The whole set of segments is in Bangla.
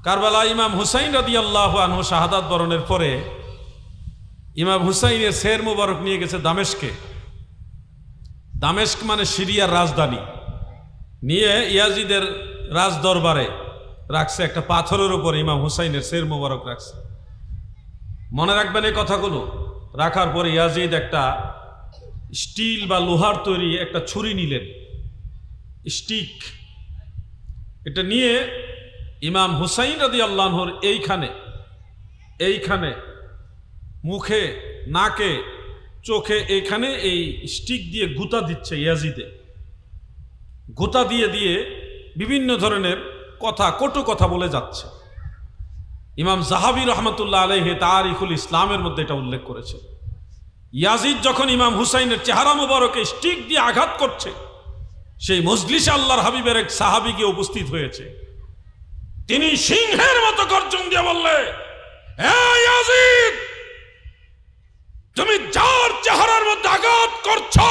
কারবালা ইমাম হুসাইন রাদিয়াল্লাহু আনহু শাহাদাত বরণের পরে ইমাম হুসাইনের সের মুবারক নিয়ে গেছে দামেস্কে। দামেস্ক মানে সিরিয়ার রাজধানী। নিয়ে ইয়াজিদের রাজ দরবারে রাখছে, একটা পাথরের উপরে ইমাম হুসাইনের সের মুবারক রাখছে। মনে রাখবেন এই কথাগুলো। রাখার পরে ইয়াজিদ একটা স্টিল বা লোহার তৈরি একটা ছুরি নিলেন, স্টিক। এটা নিয়ে ইমাম হুসাইন রাদিয়াল্লাহু আনহুর এইখানে মুখে, নাকে, চোখে, এইখানে এই স্টিক দিয়ে গুতা দিচ্ছে ইয়াজিদে। গুতা দিয়ে দিয়ে বিভিন্ন ধরনের কথা, কটু কথা বলে যাচ্ছে। ইমাম যাহাবী রাহমাতুল্লাহ আলাইহি তারিখুল ইসলামের মধ্যে এটা উল্লেখ করেছে। ইয়াজিদ যখন ইমাম হুসাইনের চেহারা মুবারকে স্টিক দিয়ে আঘাত করছে, সেই মজলিসে আল্লাহর হাবিবের এক সাহাবী গিয়ে উপস্থিত হয়েছে। তিনি সিংহের মতো গর্জন দিয়ে বললে, হে ইয়াজিদ, তুমি যার চেহারার মধ্যে আঘাত করছো,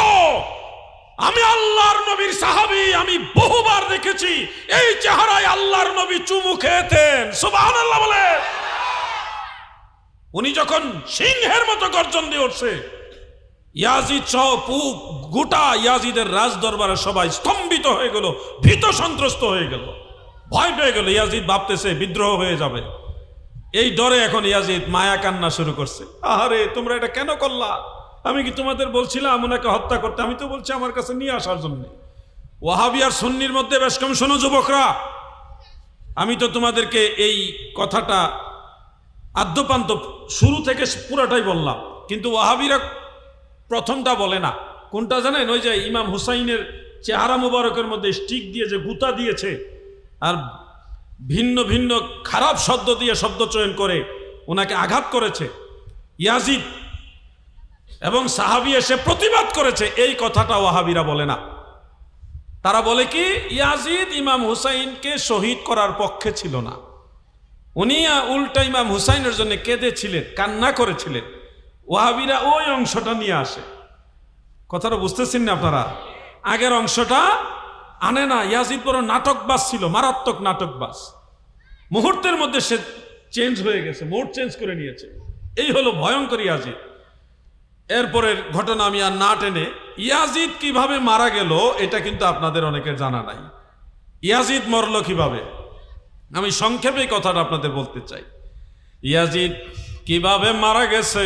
আমি আল্লাহর নবীর সাহাবী, আমি বহুবার দেখেছি এই চেহারায় আল্লাহর নবী চুমু খেতেন। সুবহানাল্লাহ বলে। উনি যখন সিংহের মতো গর্জন দিয়ে উঠছে, ইয়াজিদ সহ গোটা ইয়াজিদের রাজ দরবারে সবাই স্তম্ভিত হয়ে গেল, ভীত সন্ত্রস্ত হয়ে গেল, ভয় পেয়ে গেল। ইয়াজিদ ভাবতেছে বিদ্রোহ হয়ে যাবে। এই ডরে এখন ইয়াজিদ মায়া কান্না শুরু করছে। আহারে, তোমরা এটা কেন করলা? আমি কি তোমাদের বলছিলাম ওনাকে হত্যা করতে? আমি তো বলছি আমার কাছে নিয়ে আসার জন্য। ওয়াহাবি আর সুন্নির মধ্যে বেশ কম শোনো যুবকরা, আমি তো তোমাদেরকে এই কথাটা আদ্যপান্ত শুরু থেকে পুরাটাই বললাম, কিন্তু ওয়াহাবিরা প্রথমটা বলে না। কোনটা জানেন? ওই যে ইমাম হুসাইনের চেহারা মুবারকের মধ্যে স্টিক দিয়ে যে গুতা দিয়েছে, আর ভিন্ন ভিন্ন খারাপ শব্দ দিয়ে শব্দ চয়ন করে ওনাকে আঘাত করেছে ইয়াজিদ, এবং সাহাবী এসে প্রতিবাদ করেছে, এই কথাটা ওয়াহাবিরা বলে না। তারা বলে কি, ইয়াজিদ ইমাম হুসাইনকে শহীদ করার পক্ষে ছিল না, উনি উল্টা ইমাম হুসাইনের জন্য কেঁদেছিলেন, কান্না করেছিলেন। ওয়াহাবিরা ওই অংশটা নিয়ে আসে। কথাটা বুঝতেছেন না আপনারা? আগের অংশটা আনে না। ইয়াজিদ বড় নাটকবাজ ছিল, মারাত্মক নাটকবাজ। মুহূর্তের মধ্যে সে চেঞ্জ হয়ে গেছে, মোড চেঞ্জ করে নিয়েছে। এই হলো ভয়ঙ্কর ইয়াজিদ। এরপরের ঘটনা আমি আর না টেনে, ইয়াজিদ কিভাবে মারা গেল এটা কিন্তু আপনাদের অনেকের জানা নাই। ইয়াজিদ মরল কিভাবে, আমি সংক্ষেপে কথাটা আপনাদের বলতে চাই। ইয়াজিদ কিভাবে মারা গেছে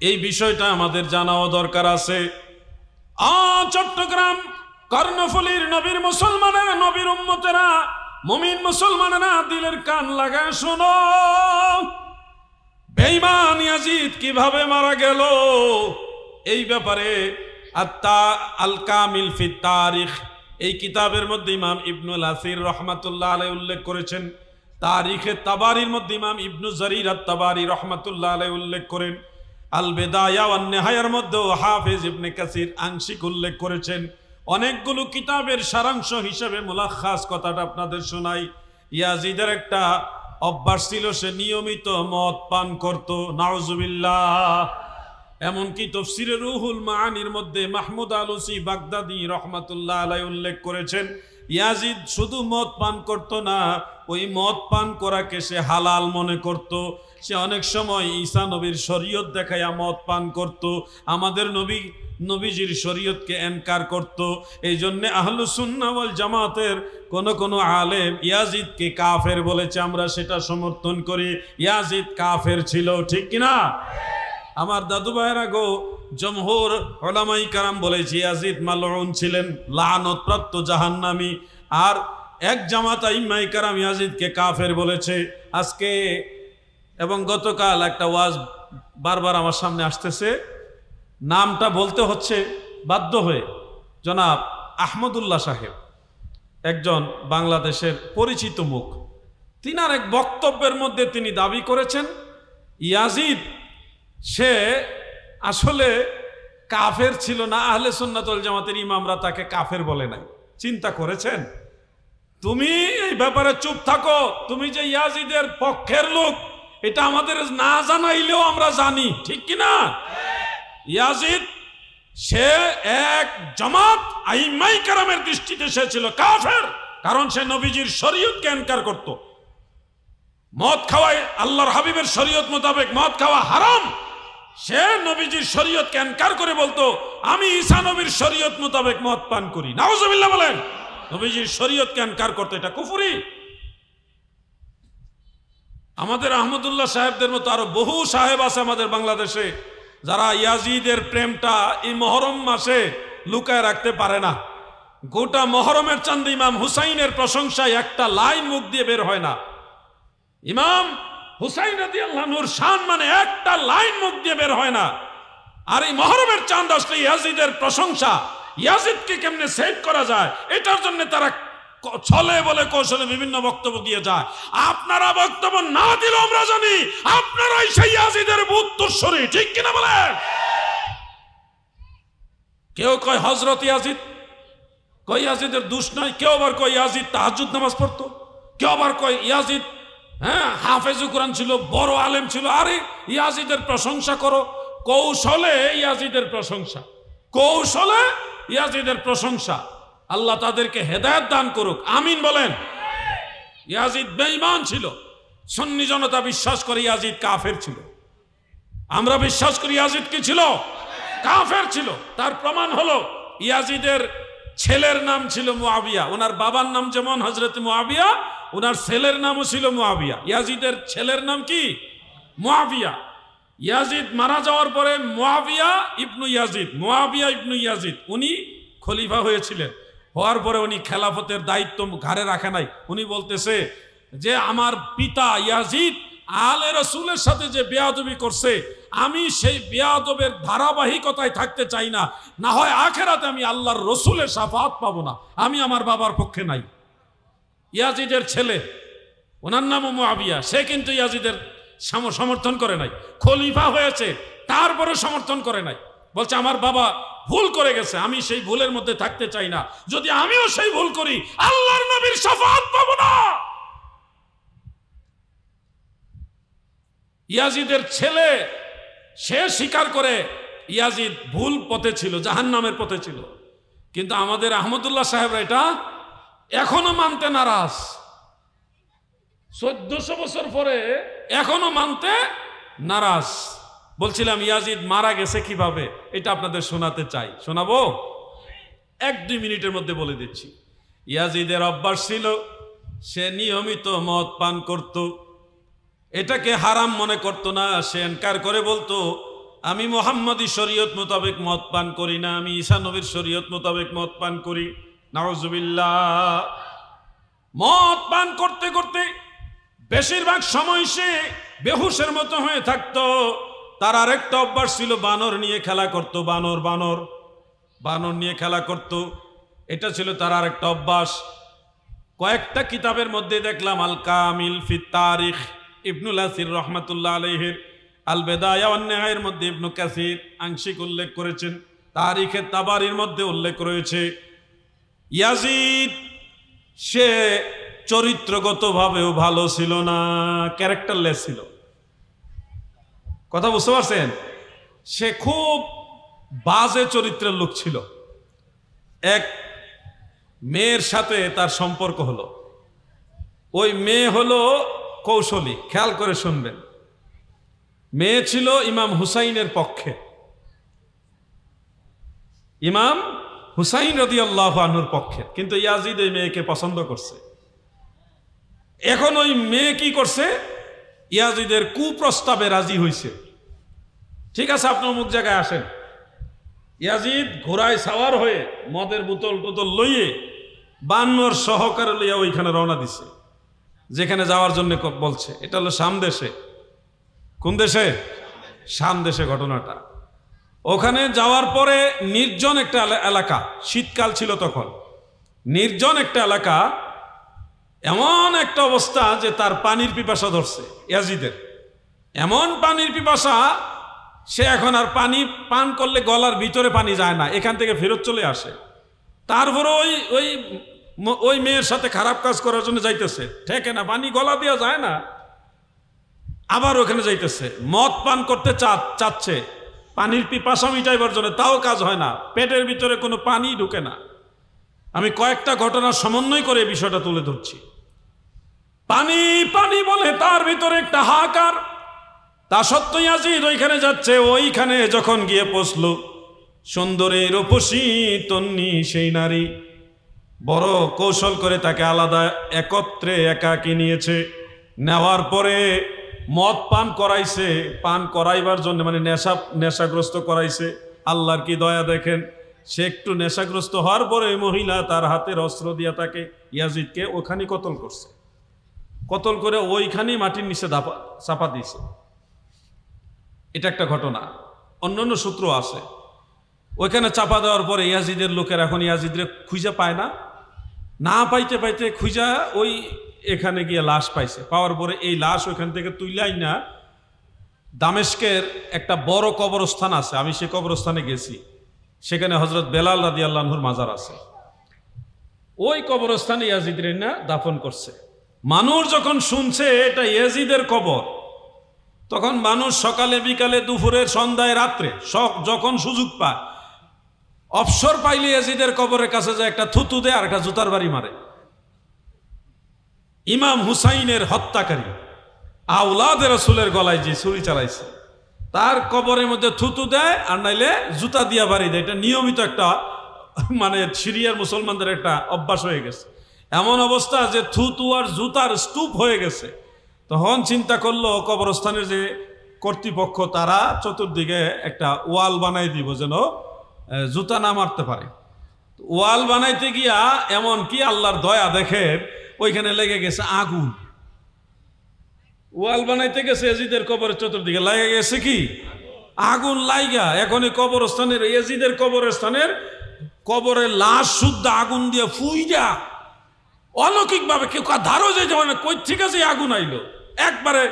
এই বিষয়টা আমাদের জানাও দরকার আছে। চট্টগ্রাম কর্ণফুলীর নবীর মুসলমানেরা, নবীর উম্মতেরা, মুমিন মুসলমানেরা, দিলের কান লাগায় শোনো। বেঈমান ইয়াজিদ কিভাবে মারা গেল এই ব্যাপারে আল কামিল ফি তারিখ এই কিতাবের মধ্যে ইমাম ইবনুল আসির রহমাতুল্লাহ আলাইহি উল্লেখ করেছেন। তারিখে তাবারির মধ্যে ইমাম ইবনু জারির আত-তাবারি রহমাতুল্লাহ আলাইহি উল্লেখ করেন। আল বিদায়া ওয়ান নিহায়ার মধ্যে হাফেজ ইবনে কাসির আংশিক উল্লেখ করেছেন। অনেকগুলো কিতাবের সারাংশ হিসেবে মুলাখাস কথাটা আপনাদের শোনাই। ইয়াজিদের একটা অভ্যাস ছিল, সে নিয়মিত মদ পান করত, নাউজুবিল্লাহ। এমনকি তাফসীরে রুহুল মাআনির মধ্যে মাহমুদ আলুসি বাগদাদি রহমাতুল্লাহ আলাইহি উল্লেখ করেছেন, ইয়াজিদ শুধু মদ পান করত না, ওই মদ পান করাকে সে হালাল মনে করত। সে অনেক সময় ঈসা নবীর শরীয়ত দেখাইয়া মদ পান করত, আমাদের নবীজির শরীয়তকে এনকার করত। এই জন্য আহলুস সুন্নাহ ওয়াল জামাতের কোন আলেম ইয়াজিদকে কাফের বলেছে, আমরা সেটা সমর্থন করি। ইয়াজিদ কাফের ছিল, ঠিক কিনা? আমার দাদু ভাইয়েরা গো, জমহুর উলামায়ে কেরাম বলেছে ইয়াজিদ মালউন ছিলেন, লাআনতপ্রাপ্ত জাহান্নামী। আর এক জামাত আইম্মায়ে কেরাম ইয়াজিদকে কাফের বলেছে। আজকে এবং গতকাল একটা ওয়াজ বারবার আমার সামনে আসতেছে, নামটা বলতে হচ্ছে বাধ্য হয়ে, জনাব আহমদুল্লাহ সাহেব, একজন বাংলাদেশের পরিচিত মুখ। তিনার এক বক্তব্যের মধ্যে তিনি দাবি করেছেন ইয়াজিদ সে আসলে কাফের ছিল না, আহলে সুন্নাত ওয়াল জামাতের ইমামরা তাকে কাফের বলে নাই। চিন্তা করেছেন? তুমি এই ব্যাপারে চুপ থাকো, তুমি যে ইয়াজিদের পক্ষের লোক এটা আমাদের না জানাইলেও আমরা জানি, ঠিক কিনা? ইয়াজিদ সে এক জামাত আইম্মায়ে কেরামের দৃষ্টিতে সে ছিল কাফের, কারণ সে নবীজির শরীয়তকে ইনকার করত। মদ খাওয়ায় আল্লাহর হাবিবের শরীয়ত মোতাবেক মদ খাওয়া হারাম, সে নবীজির শরীয়তকে ইনকার করে বলতো আমি ঈসা নবীর শরীয়ত মোতাবেক মদ পান করি। নাউজুবিল্লাহ বলেন। নবীজির শরীয়তকে ইনকার করতে এটা কুফরি। আমাদের আহমদুল্লাহ সাহেবদের মতো আরো বহু সাহেব আছে আমাদের বাংলাদেশে, যারা ইয়াজিদের প্রেমটা এই মহরম মাসে লুকায় রাখতে পারে না। গোটা মহরমের চাঁদে ইমাম হুসাইনের প্রশংসায় একটা লাইন মুখ দিয়ে বের হয় না। ইমাম হুসাইন রাদিয়াল্লাহু আনহুর শান মানে একটা লাইন মুখ দিয়ে বের হয় না। আর এই মহরমের চাঁদ আসলে ইয়াজিদের প্রশংসা, ইয়াজিদকে কেমনে সেভ করা যায় এটার জন্য তারা ছলে বলে কৌশলে বিভিন্ন বক্তব্য দিয়ে যায়। আপনারা বক্তব্য না দিলেও আমরা জানি আপনারাই সেই ইয়াজিদের উত্তরসূরি, ঠিক কিনা বলেন? কেউ কয় হযরত ইয়াজিদ, কয় ইয়াজিদের দোষ নাই, কেউ আবার কয় ইয়াজিদ তাহাজ্জুদ নামাজ পড়তো, কেউ আবার কয় ইয়াজিদ হাফেজুল কোরআন ছিল, বড় আলেম ছিল। আরে ইয়াজিদের প্রশংসা করো, কৌশলে ইয়াজিদের প্রশংসা, কৌশলে ইয়াজিদের প্রশংসা। আল্লাহ তাদেরকে হেদায়েত দান করুক, আমিন বলেন। ইয়াজিদ বেঈমান ছিল, সুন্নি জনতা বিশ্বাস করে ইয়াজিদ কাফের ছিল। আমরা বিশ্বাস করি ইয়াজিদ কি ছিল? কাফের ছিল। তার প্রমাণ হলো ইয়াজিদের ছেলের নাম ছিল মুআবিয়া। ওনার বাবার নাম যেমন হযরত মুআবিয়া, ওনার ছেলের নামও ছিল মুআবিয়া। ইয়াজিদের ছেলের নাম কি? মুআবিয়া। ইয়াজিদ মারা যাওয়ার পরে মুআবিয়া ইবনু ইয়াজিদ উনি খলিফা হয়েছিলেন। হওয়ার পরে উনি খেলাফতের দায়িত্ব ঘাড়ে রাখে নাই। উনি বলতেছে যে আমার পিতা ইয়াজিদ আলে রাসূলের সাথে যে বেয়াদবি করছে, আমি সেই বেয়াদবের ধারাবাহিকতায় থাকতে চাই না, না হয় আখেরাতে আমি আল্লাহর রসুলের শাফাআত পাবো না, আমি আমার বাবার পক্ষে নাই। ইয়াজিদের ছেলে, ওনার নামও মুআবিয়া, সে কিন্তু ইয়াজিদের সমর্থন করে নাই। খলিফা হয়েছে, তারপরে সমর্থন করে নাই। বলছে আমার বাবা ভুল করে গেছে, আমি সেই ভুলের মধ্যে থাকতে চাই না, যদি আমিও সেই ভুল করি আল্লাহর নবীর শাফাআত পাবো না। ইয়াজিদের ছেলে সে স্বীকার করে ইয়াজিদ ভুল পথে ছিল, জাহান্নামের পথে ছিল। কিন্তু আমাদের আহমদুল্লাহ সাহেবরা এটা এখনো মানতে নারাজ। 1400 বছর পরে এখনো মানতে নারাজ। বলছিলাম ইয়াজিদ মারা গেছে কিভাবে, এটা আপনাদের শোনাতে চাই। শোনাবো? 1-2 মিনিটের মধ্যে বলে দিচ্ছি। ইয়াজিদের অভ্যাস ছিল সে নিয়মিত মদ পান করত। এটাকে হারাম মনে করতো না, সে ইনকার করে বলতো আমি মুহাম্মাদি শরীয়ত মোতাবেক মদ পান করি না, আমি ঈসা নবীর শরীয়ত মোতাবেক মদ পান করি। নাউজুবিল্লাহ। মদ পান করতে করতে বেশিরভাগ সময় সে বেহুশের মতো হয়ে থাকতো। তার আরেকটা অভ্যাস ছিল বানর নিয়ে খেলা করত। বানর নিয়ে খেলা করত, এটা ছিল তার আরেকটা অভ্যাস। কয়েকটা কিতাবের মধ্যে দেখলাম আল কামিল ফি তারিখ ইবনুল আসির রহমাতুল্লাহ আলাইহির, আল বেদায়া ওয়ান নিহায়ার মধ্যে ইবনু কাসির আংশিক উল্লেখ করেছেন, তারিখে তাবারির মধ্যে উল্লেখ রয়েছে ইয়াজিদ সে চরিত্রগতভাবেও ভালো ছিল না, ক্যারেক্টারলেস ছিল। কথা বুঝতে পারছেন? সে খুব বাজে চরিত্রের লোক ছিল। এক মেয়ের সাথে তার সম্পর্ক হলো, ওই মেয়ে হলো কৌশলী, খেয়াল করে শুনবেন। মেয়ে ছিল ইমাম হুসাইনের পক্ষে, ইমাম হুসাইন রাদিয়াল্লাহু আনহুর পক্ষে, কিন্তু ইয়াজিদ এই মেয়েকে পছন্দ করছে। এখন ওই মেয়ে কি করছে? ইয়াজিদের কুপ্রস্তাবে রাজি হয়েছে। ঠিক আছে, আপনি অমুক জায়গায় আসেন। ইয়াজিদ ঘোড়ায় সাওয়ার হয়ে মদের বোতল লইয়ে বানর সহকারে লইয়া ওইখানে রওনা দিছে, যেখানে যাওয়ার জন্য বলছে। এটা হলো শাম দেশে। কোন দেশে? শাম দেশে ঘটনাটা। ওখানে যাওয়ার পরে নির্জন একটা এলাকা, শীতকাল ছিল তখন, নির্জন একটা এলাকা, এমন একটা অবস্থা যে তার পানির পিপাসা ধরছে ইয়াজিদের। এমন পানির পিপাসা, সে এখন আর পানি পান করলে গলার ভিতরে পানি যায় না, এখান থেকে ফেরত চলে আসে। তারপরে ওই মেয়ের সাথে খারাপ কাজ করার জন্য যাইতেছে, ঠেকে না, পানি গলা দেওয়া যায় না, আবার ওখানে যাইতেছে। মদ পান করতে চাচ্ছে পানির পিপাসা মিটাইবার জন্য, তাও কাজ হয় না, পেটের ভিতরে কোনো পানি ঢুকে না। আমি কয়েকটা ঘটনার সমন্বয় করে এই বিষয়টা তুলে ধরছি। পানি পানি বলে তার মদিনার ভিতরে একটা হাহাকার। তা সত্ত্বেও ইয়াজিদ ওইখানে যাচ্ছে। ওইখানে যখন গিয়ে পৌঁছলো, সুন্দরী রূপসী তন্নি সেই নারী বড় কৌশল করে তাকে আলাদা একত্রে একাকী নিয়েছে। নেওয়ার পরে মদ পান করাইছে, পান করাইবার জন্য মানে নেশাগ্রস্ত করাইছে। আল্লাহর কি দয়া দেখেন, সে একটু নেশাগ্রস্ত হওয়ার পরে মহিলা তার হাতের অস্ত্র দিয়া তাকে ইয়াজিদকে ওখানে কতল করছে। কতল করে ওইখানেই মাটির নিচে চাপা দিয়েছে। এটা একটা ঘটনা। অন্যান্য সূত্র আছে। ওইখানে চাপা দেওয়ার পরে ইয়াজিদের লোকের এখন ইয়াজিদরে খুঁজে পায় না, না পাইতে পাইতে খুঁজা ওই এখানে গিয়ে লাশ পাইছে। পাওয়ার পরে এই লাশ ওইখান থেকে তুইলাই না দামেস্কের একটা বড় কবরস্থান আছে, আমি সে কবরস্থানে গেছি। সেখানে হযরত বেলাল রাদিয়াল্লাহু আনহুর মাজার আছে। ওই কবরস্থানে ইয়াজিদরে না দাফন করছে। মানুষ যখন শুনছে এটা ইয়াজিদের কবর, তখন মানুষ সকালে বিকালে দুপুরে সন্ধ্যায় রাত্রে যখন সুযোগ পায়, অবসর পাইলে ইয়াজিদের কবরের কাছে যায় একটা থুতু দেয় আর একটা জুতার বাড়ি মারে। ইমাম হুসাইনের হত্যাকারী আওলাদে রাসূলের গলায় যে ছুরি চালাইছে, তার কবরের মধ্যে থুতু দেয় আর নাইলে জুতা দিয়া বাড়ি দেয়। এটা নিয়মিত একটা মানে সিরিয়ার মুসলমানদের একটা অভ্যাস হয়ে গেছে। এমন অবস্থা যে থুতু আর জুতার স্তূপ হয়ে গেছে। তখন চিন্তা করলো কবরস্থানের যে কর্তৃপক্ষ, তারা চতুর্দিকে একটা ওয়াল বানাই দিব যেন জুতা না মারতে পারে। ওয়াল বানাইতে গিয়া এমন কি আল্লাহর দয়া দেখেন, ওইখানে লেগে গেছে আগুন। ওয়াল বানাইতে গেছে ইয়াজিদের কবরের চতুর্দিকে, লেগে গেছে কি আগুন লাইগা। এখন এই কবরস্থানের ইয়াজিদের কবরস্থানের কবরের লাশ শুদ্ধ আগুন দিয়ে ফুইয়া অলৌকিক ভাবে কেউ ধারো যে মানে কই ঠিক আছে আগুন আইলো, একবারে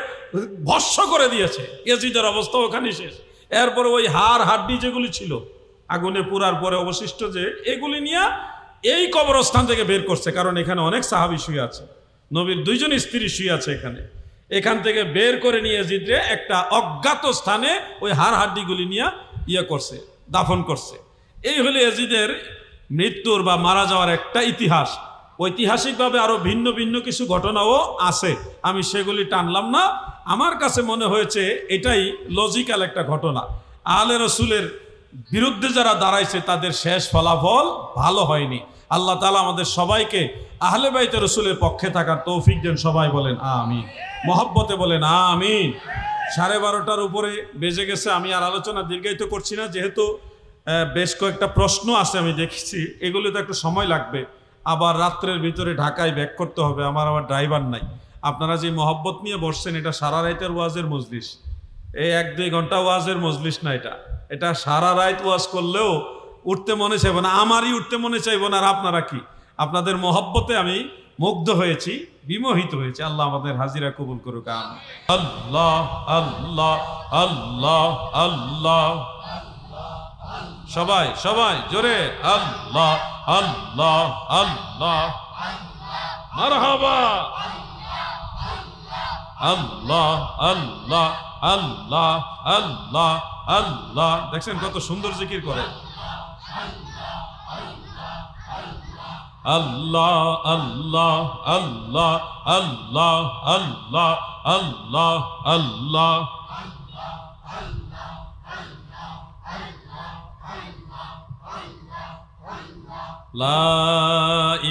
ভস্ম করে দিয়েছে। ইয়াজিদের অবস্থা ওখানে শেষ। এরপরে ওই হাড্ডি যেগুলি ছিল আগুনে পুরার পরে অবশিষ্ট যে এগুলি নিয়ে এই কবরস্থান থেকে বের করছে, কারণ এখানে অনেক সাহাবী শুয়ে আছে, নবীর 2 জন স্ত্রী শুয়ে আছে এখানে। এখান থেকে বের করে নিয়ে ইয়াজিদরে একটা অজ্ঞাত স্থানে ওই হাড্ডিগুলি নিয়ে করছে, দাফন করছে। এই হলো ইয়াজিদের মৃত্যুর বা মারা যাওয়ার একটা ইতিহাস। ঐতিহাসিকভাবে আরো ভিন্ন ভিন্ন কিছু ঘটনাও আছে, আমি সেগুলি টানলাম না। আমার কাছে মনে হয়েছে এটাই লজিক্যাল একটা ঘটনা। আহলে রাসূলের বিরুদ্ধে যারা দাঁড়াইছে তাদের শেষ ফলাফল ভালো হয়নি। আল্লাহ তাআলা আমাদের সবাইকে আহলে বাইতে রাসূলের পক্ষে থাকার তৌফিক দেন। সবাই বলেন আমিন, মহব্বতে বলেন আমিন। 12:30টার উপরে বেজে গেছে। আমি আর আলোচনা দীর্ঘায়িত করছি না, যেহেতু বেশ কয়েকটা প্রশ্ন আছে আমি দেখছি, এগুলো তো একটু সময় লাগবে। আবার রাত্রের ভিতরে ঢাকায় ব্যাক করতে হবে, আমার আবার ড্রাইভার নাই। আপনারা যে মহব্বত নিয়ে বসছেন, এটা সারা রাতের ওয়াজের মজলিস, এই 1-2 ঘন্টা ওয়াজের মজলিস না। এটা সারা রাত ওয়াজ করলেও উঠতে মনে চাইব না, আমারই উঠতে মনে চাইব না। আর আপনারা কি, আপনাদের মহব্বতে আমি মুগ্ধ হয়েছি, বিমোহিত হয়েছি। আল্লাহ আমাদের হাজিরা কবুল করুক। আল্লাহ আল্লাহ আল্লাহ আল্লাহ, সবাই সবাই জোরে আল্লাহ আল্লাহ আল্লাহ, মারহাবা আল্লাহ আল্লাহ আল্লাহ আল্লাহ আল্লাহ। দেখছেন কত সুন্দর জিকির করে। আল্লাহ আল্লাহ আল্লাহ আল্লাহ আল্লাহ আল্লাহ আল্লাহ। লা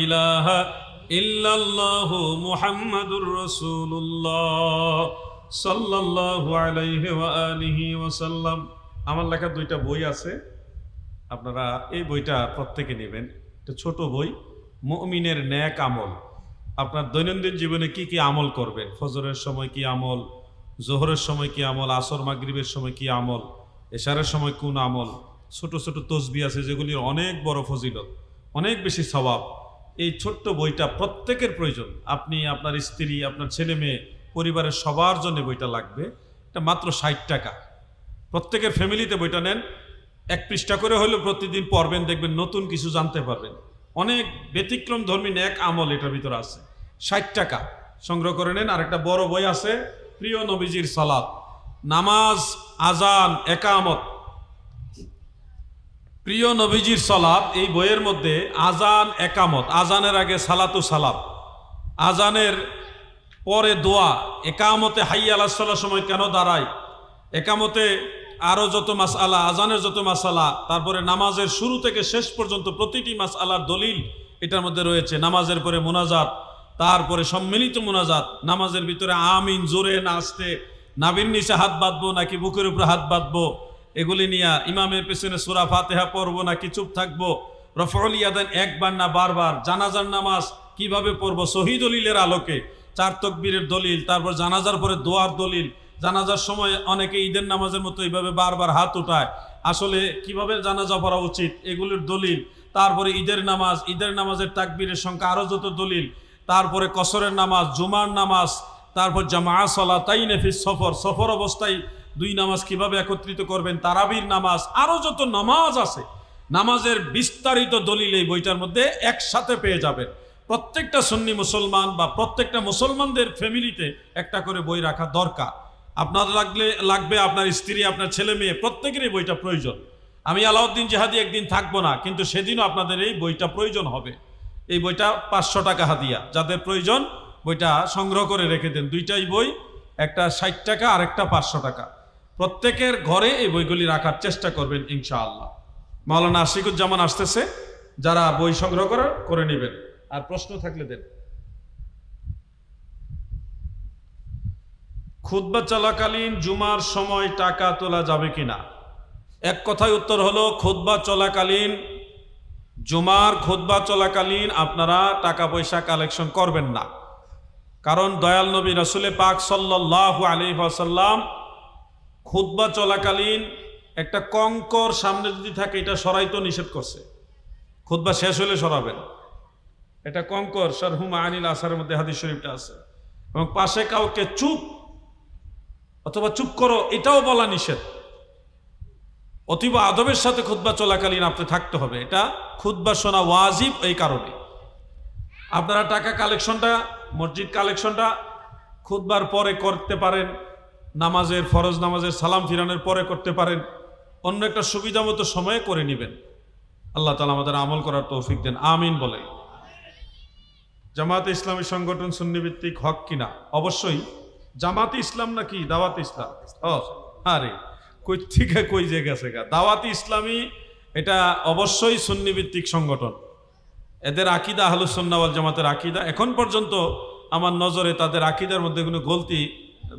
ইলাহা ইল্লাল্লাহু মুহাম্মাদুর রাসূলুল্লাহ সাল্লাল্লাহু আলাইহি ওয়া আলিহি ওয়াসাল্লাম। আমার লেখা 2টা বই আছে, আপনারা এই বইটা প্রত্যেকে নেবেন। একটা ছোট বই, মুমিনের নেক আমল। আপনার দৈনন্দিন জীবনে কি কি আমল করবেন, ফজরের সময় কি আমল, জোহরের সময় কি আমল, আসর মাগরিবের সময় কি আমল, এশারের সময় কোন আমল। ছোট ছোট তসবিহ আছে যেগুলির অনেক বড় ফজিলত, অনেক বেশি সওয়াব। এই ছোট্ট বইটা প্রত্যেকের প্রয়োজন। আপনি, আপনার স্ত্রী, আপনার ছেলে মেয়ে, পরিবারের সবার জন্য বইটা লাগবে। এটা মাত্র 60 টাকা। প্রত্যেকের ফ্যামিলিতে বইটা নেন, 1 পৃষ্ঠা করে হলেও প্রতিদিন পড়বেন, দেখবেন নতুন কিছু জানতে পারবেন। অনেক ব্যতিক্রম ধর্মী নেক আমল এটার ভিতরে আছে। 60 টাকা সংগ্রহ করে নেন। আর একটা বড় বই আছে, প্রিয় নবীজির সালাত, নামাজ, আজান, একামত, প্রিয় নবীজির সালাত। এই বইয়ের মধ্যে আজান, একামত, আজানের আগে সালাতু সালাম, আজানের পরে দোয়া, একামতে হাইয়া আলাস সালাহ সময় কেন দাঁড়ায়, একামতে আরও যত মাসআলা, আজানের যত মাসআলা, তারপরে নামাজের শুরু থেকে শেষ পর্যন্ত প্রতিটি মাসআলার দলিল এটার মধ্যে রয়েছে। নামাজের পরে মুনাজাত, তারপরে সম্মিলিত মুনাজাত, নামাজের ভিতরে আমিন জোরে না আসতে, নাভির নিচে হাত বাঁধবো নাকি বুকের উপরে হাত বাঁধবো, এগুলি নিয়ে ইমামের পেছনে সূরা ফাতিহা পড়বো নাকি চুপ থাকবো, রফউল ইয়াদাইন একবার না বারবার, জানাজার নামাজ কিভাবে পড়বো সহিহ দলিলের আলোকে, 4 তাকবীরের দলিল, তারপর জানাজার পরে দোয়ার দলিল, জানাজার সময় অনেকে ঈদের নামাজের মতো এইভাবে বারবার হাত উঠায়, আসলে কিভাবে জানাজা পড়া উচিত এগুলির দলিল, তারপরে ঈদের নামাজ, ঈদের নামাজের তাকবীরের সংখ্যা আরও যত দলিল, তারপরে কসরের নামাজ, জুমার নামাজ, তারপর জামা সালাতাইনে ফিস সফর, সফর অবস্থায় 2 নামাজ কিভাবে একত্রিত করবেন, তারাবির নামাজ, আরও যত নামাজ আছে নামাজের বিস্তারিত দলিল এই বইটার মধ্যে একসাথে পেয়ে যাবেন। প্রত্যেকটা সুন্নি মুসলমান বা প্রত্যেকটা মুসলমানদের ফ্যামিলিতে একটা করে বই রাখা দরকার। আপনার লাগবে, আপনার স্ত্রী, আপনার ছেলে মেয়ে প্রত্যেকেরই বইটা প্রয়োজন। আমি আলাউদ্দিন জিহাদি একদিন থাকবো না, কিন্তু সেদিনও আপনাদের এই বইটা প্রয়োজন হবে। এই বইটা 500 টাকা হাদিয়া, যাদের প্রয়োজন বইটা সংগ্রহ করে রেখে দেন। 2টাই বই, একটা 60 টাকা আর একটা 500 টাকা। প্রত্যেকের ঘরে এই বইগুলি রাখার চেষ্টা করবেন ইনশাআল্লাহ। মাওলানা আশিকুজ্জামান আসতেছে, যারা বই সংগ্রহ করে নেবেন। আর প্রশ্ন থাকলে দেন। খুতবা চলাকালীন জুমার সময় টাকা তোলা যাবে কিনা? এক কথায় উত্তর হলো, খুতবা চলাকালীন, জুমার খুতবা চলাকালীন আপনারা টাকা পয়সা কালেকশন করবেন না। কারণ দয়াল নবী রাসূলে পাক সাল্লাল্লাহু আলাইহি ওয়াসাল্লাম খুতবা চলাকালীন একটা কঙ্কর সামনে যদি থাকে এটা সরাইতে নিষেধ করছে। খুতবা শেষ হলে সরাবেন। এটা কঙ্কর, শারহু মাআনিল আসারের মধ্যে হাদিস শরীফটা আছে। এবং পাশে কাউকে চুপ অথবা চুপ করো এটাও বলা নিষেধ। অতীব আদবের সাথে খুতবা চলাকালীন আপনি থাকতে হবে। এটা খুতবা শোনা ওয়াজিব। এই কারণে আপনারা টাকা কালেকশনটা, মসজিদ কালেকশনটা খুতবার পরে করতে পারেন, নামাজের, ফরজ নামাজের সালাম ফিরানোর পরে করতে পারেন, অন্য একটা সুবিধা মতো সময়ে করে নেবেন। আল্লাহ তাআলা আমাদের আমল করার তৌফিক দেন, আমিন বলে। জামাতে ইসলামী সংগঠন সুন্নিভিত্তিক হক কিনা? অবশ্যই। জামাতে ইসলাম নাকি দাওয়াত ইসলাম? ও আরে কই থেকে কই যে গেছে গা। দাওয়াত ইসলামী এটা অবশ্যই সুন্নিভিত্তিক সংগঠন। এদের আকীদা আহলুস সুন্নাহ ওয়াল জামাতের আকীদা। এখন পর্যন্ত আমার নজরে তাদের আকীদার মধ্যে কোনো গলতি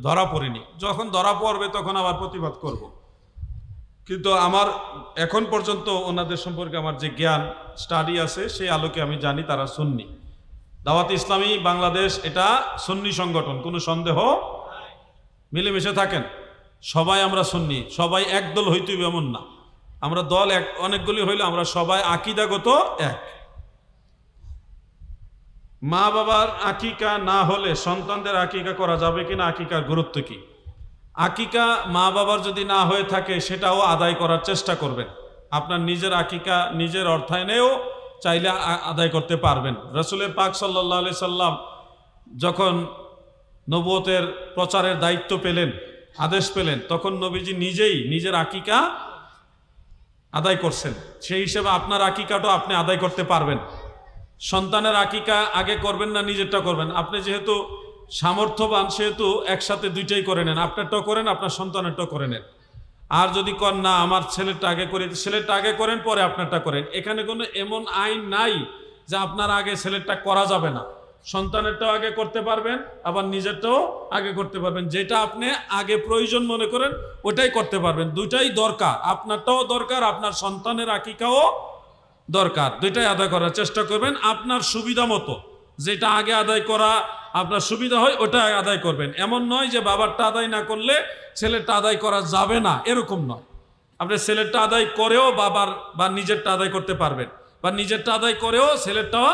ধরা পড়েনি। যখন ধরা পড়বে তখন আবার প্রতিবাদ করব। কিন্তু আমার এখন পর্যন্ত ওনাদের সম্পর্কে আমার যে জ্ঞান, স্টাডি আছে, সেই আলোকে আমি জানি তারা সুন্নি। দাওয়াত ইসলামী বাংলাদেশ এটা সুন্নি সংগঠন, কোনো সন্দেহ। মিলেমিশে থাকেন, সবাই আমরা সুন্নি, সবাই একদল হইতে হবে এমন না। আমরা দল অনেকগুলি হইলে আমরা সবাই আকীদাগত এক। মা বাবার আকিকা না হলে সন্তানদের আকিকা করা যাবে কিনা? আকিকার গুরুত্ব কি? আকিকা মা বাবার যদি না হয়ে থাকে সেটাও আদায় করার চেষ্টা করবেন। আপনার নিজের আকিকা নিজের অর্থায়নেও চাইলে আদায় করতে পারবেন। রাসূলের পাক সাল্লাল্লাহু আলাইহি সাল্লাম যখন নবুয়তের প্রচারের দায়িত্ব পেলেন, আদেশ পেলেন, তখন নবীজি নিজেই নিজের আকিকা আদায় করছেন। সেই হিসেবে আপনার আকিকাটাও আপনি আদায় করতে পারবেন। সন্তানের আকিকা আগে করবেন না নিজেরটা করবেন? আপনি যেহেতু সামর্থ্যবান সেহেতু একসাথে দুইটাই করে নেন, আপনারটাও করেন, আপনার সন্তানেরটাও করে নেন। আর যদি কর না আমার ছেলেরটা আগে করে, ছেলেরটা আগে করেন পরে আপনারটা করেন। এখানে কোনো এমন আইন নাই যে আপনার আগে ছেলেরটা করা যাবে না। সন্তানেরটাও আগে করতে পারবেন, আবার নিজেরটাও আগে করতে পারবেন। যেটা আপনি আগে প্রয়োজন মনে করেন ওটাই করতে পারবেন। দুইটাই দরকার, আপনারটাও দরকার, আপনার সন্তানের আকিকাও দরকার। দুইটাই আদায় করার চেষ্টা করবেন আপনার সুবিধা মতো। যেটা আগে আদায় করা আপনার সুবিধা হয় ওটা আদায় করবেন। এমন নয় যে বাবারটা আদায় না করলে ছেলেরটা আদায় করা যাবে না, এরকম নয়। আপনি ছেলেরটা আদায় করেও বাবার বা নিজেরটা আদায় করতে পারবেন, বা নিজেরটা আদায় করেও ছেলেরটাও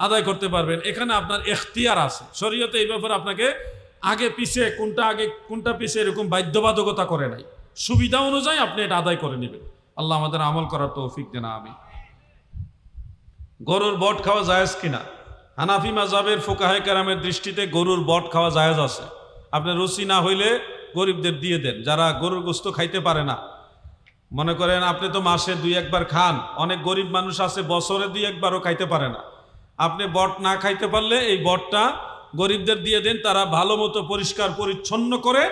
আদায় করতে পারবেন। এখানে আপনার এখতিয়ার আছে। শরীয়তে এই ব্যাপারে আপনাকে আগে পিছে কোনটা পিছে এরকম বাধ্যবাধকতা করে নাই। সুবিধা অনুযায়ী আপনি এটা আদায় করে নেবেন। আল্লাহ আমাদের আমল করার তৌফিক দেন, আমিন। গরুর বট খাওয়া জায়েজ কিনা? হানাফি মাযহাবের ফুকাহে কেরামের দৃষ্টিতে গরুর বট খাওয়া জায়েজ আছে। আপনার রুচি না হইলে গরিবদের দিয়ে দেন, যারা গরুর গোশত খাইতে পারে না। মনে করেন আপনি তো মাসে 2-1 বার খান, অনেক গরিব মানুষ আছে বছরে 2-1 বারও খাইতে পারে না। আপনি বট না খাইতে পারলে এই বটটা গরিবদের দিয়ে দেন, তারা ভালো মতো পরিষ্কার পরিচ্ছন্ন করে